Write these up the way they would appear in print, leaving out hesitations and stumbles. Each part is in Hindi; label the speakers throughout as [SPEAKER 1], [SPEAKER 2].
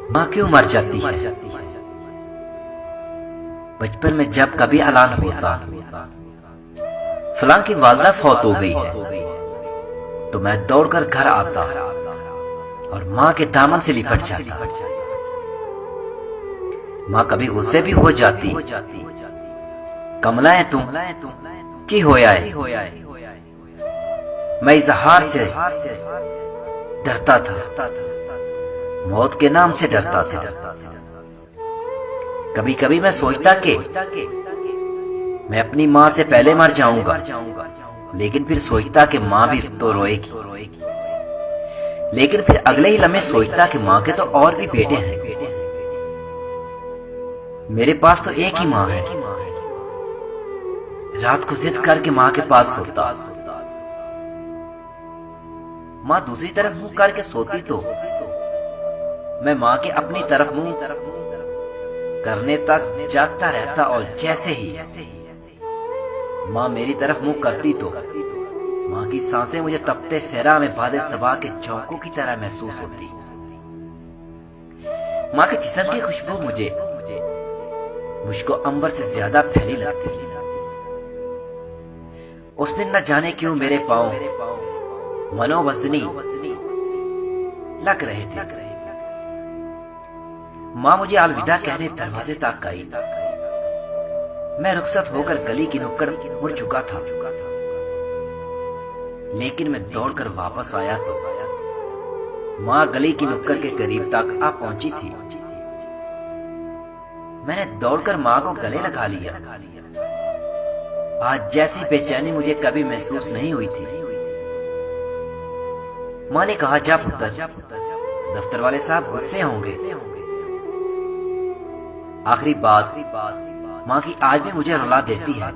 [SPEAKER 1] माँ क्यों मर जाती है? बचपन में जब कभी ऐलान होता फलां की वालदा फौत हो गई है, तो मैं दौड़कर घर आता और माँ के दामन से लिपट जाता। माँ कभी गुस्से भी हो जाती, कमला है तुम की होया है। मैं इजहार से डरता था, मौत के नाम से डरता था। कभी कभी मैं सोचता कि मैं अपनी माँ से पहले मर जाऊंगा, लेकिन फिर सोचता कि माँ भी तो रोएगी। लेकिन फिर अगले ही लम्हे सोचता कि माँ के तो और भी बेटे हैं, मेरे पास तो एक ही माँ है। रात को जिद करके माँ के पास सोता, माँ दूसरी तरफ मुंह करके सोती तो मैं माँ के अपनी तरफ मुंह करने तक जागता रहता, और जैसे ही माँ मेरी तरफ मुंह करती तो माँ की सांसें मुझे तपते सहरा में बादे सबा के झोंकों की तरह महसूस होती। माँ के जिस्म की खुशबू मुझको अंबर से ज्यादा फैली लगती। उस दिन न जाने क्यों मेरे पांव मनोवजनी लग रहे थे। माँ मुझे अलविदा कहने दरवाजे तक आई। मैं रुखसत होकर गली की नुक्कड़ मुड़ चुका था, लेकिन मैं दौड़कर वापस आया तो माँ गली की नुक्कड़ के करीब तक आ पहुंची थी। मैंने दौड़कर माँ को गले लगा लिया। आज जैसी बेचैनी मुझे कभी महसूस नहीं हुई थी। माँ ने कहा, जा पुत्र, दफ्तर वाले साहब गुस्से होंगे। आखिरी बात माँ की आज भी मुझे रुला देती है।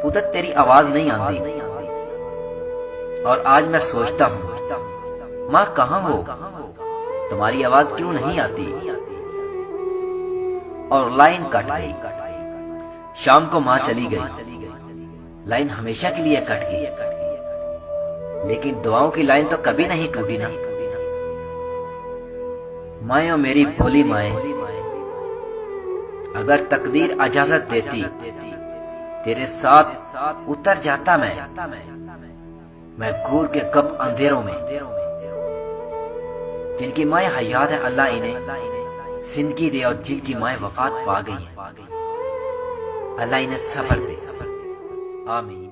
[SPEAKER 1] पुत्र, तेरी आवाज नहीं आती, और आज मैं सोचता हूँ माँ कहाँ हो, तुम्हारी आवाज क्यों नहीं आती। और लाइन कट गई। शाम को माँ चली गई, लाइन हमेशा के लिए कट गई, लेकिन दुआओं की लाइन तो कभी नहीं टूटी ना। माए मेरी भोली माए, अगर तकदीर इजाजत देती तेरे साथ उतर जाता मैं घूर के कब अंधेरों में। जिनकी माए हयात है अल्लाह इन्हें जिंदगी दे, और जिनकी माए वफात पा गई है अल्लाह इन्हें सब्र दे। आमीन।